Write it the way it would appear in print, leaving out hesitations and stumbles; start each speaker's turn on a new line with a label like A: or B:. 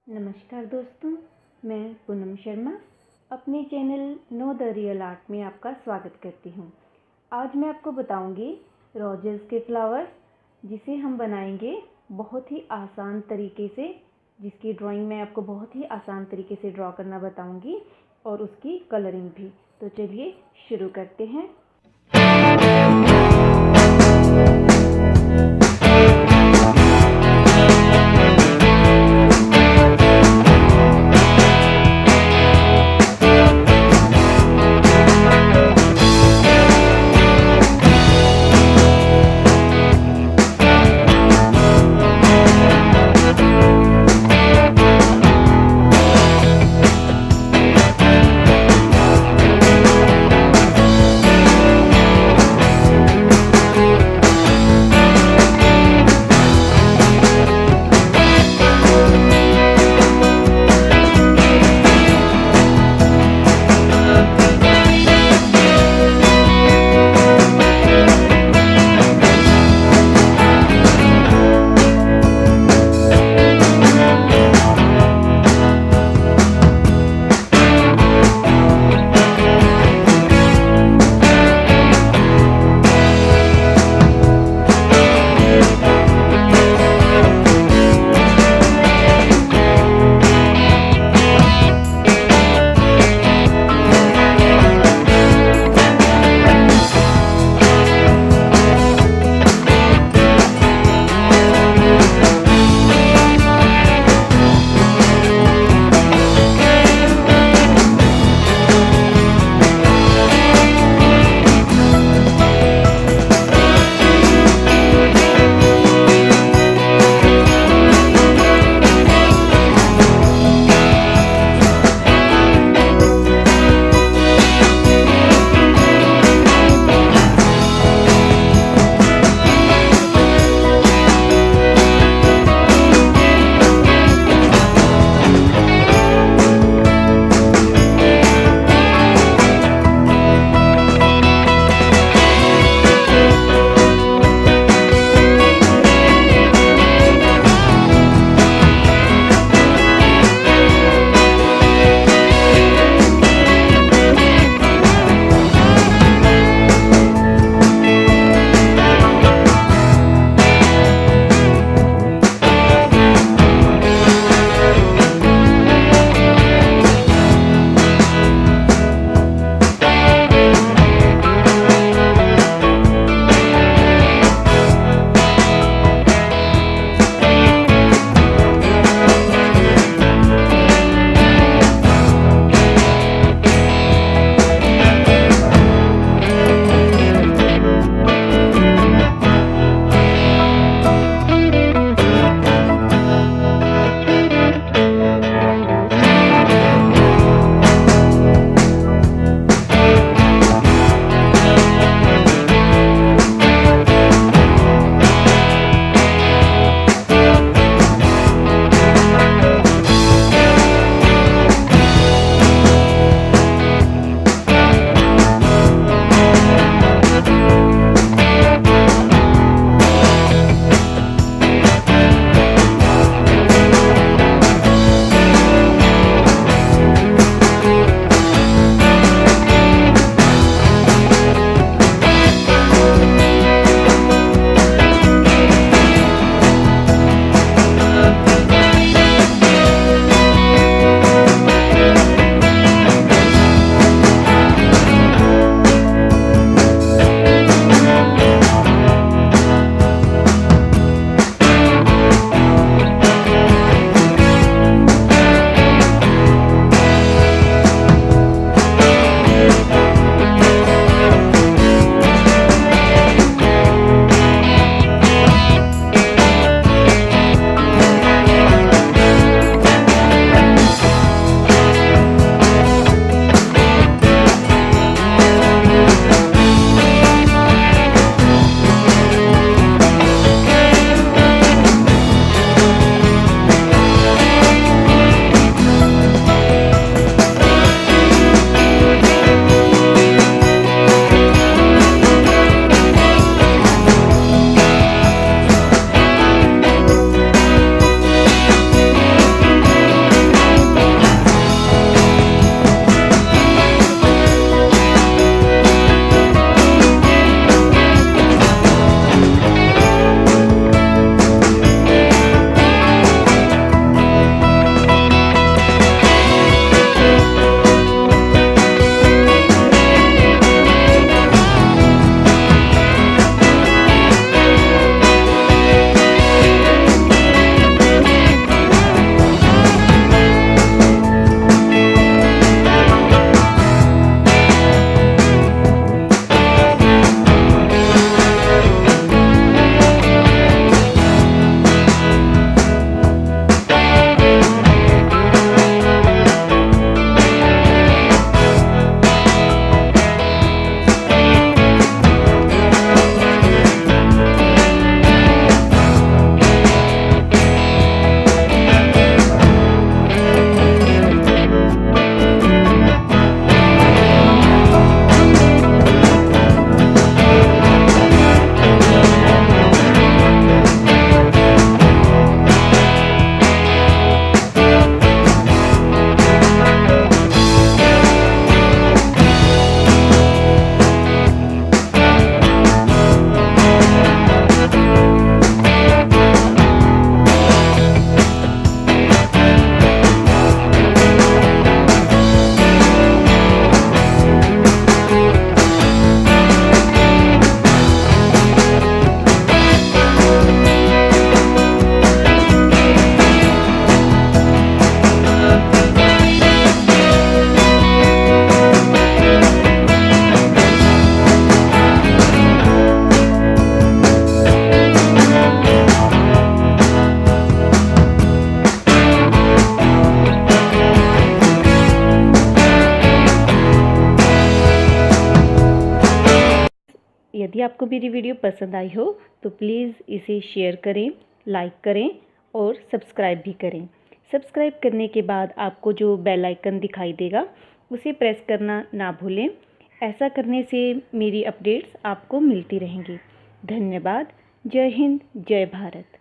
A: नमस्कार दोस्तों, मैं पूनम शर्मा अपने channel know the real art में आपका स्वागत करती हूँ। आज मैं आपको बताऊँगी रोजेस के फ्लावर, जिसे हम बनाएंगे बहुत ही आसान तरीके से, जिसकी ड्राइंग मैं आपको बहुत ही आसान तरीके से ड्रॉ करना बताऊँगी और उसकी कलरिंग भी। तो चलिए शुरू करते हैं। यदि आपको मेरी वीडियो पसंद आई हो तो प्लीज़ इसे शेयर करें, लाइक करें और सब्सक्राइब भी करें। सब्सक्राइब करने के बाद आपको जो बेल आइकन दिखाई देगा उसे प्रेस करना ना भूलें। ऐसा करने से मेरी अपडेट्स आपको मिलती रहेंगी। धन्यवाद। जय हिंद, जय भारत।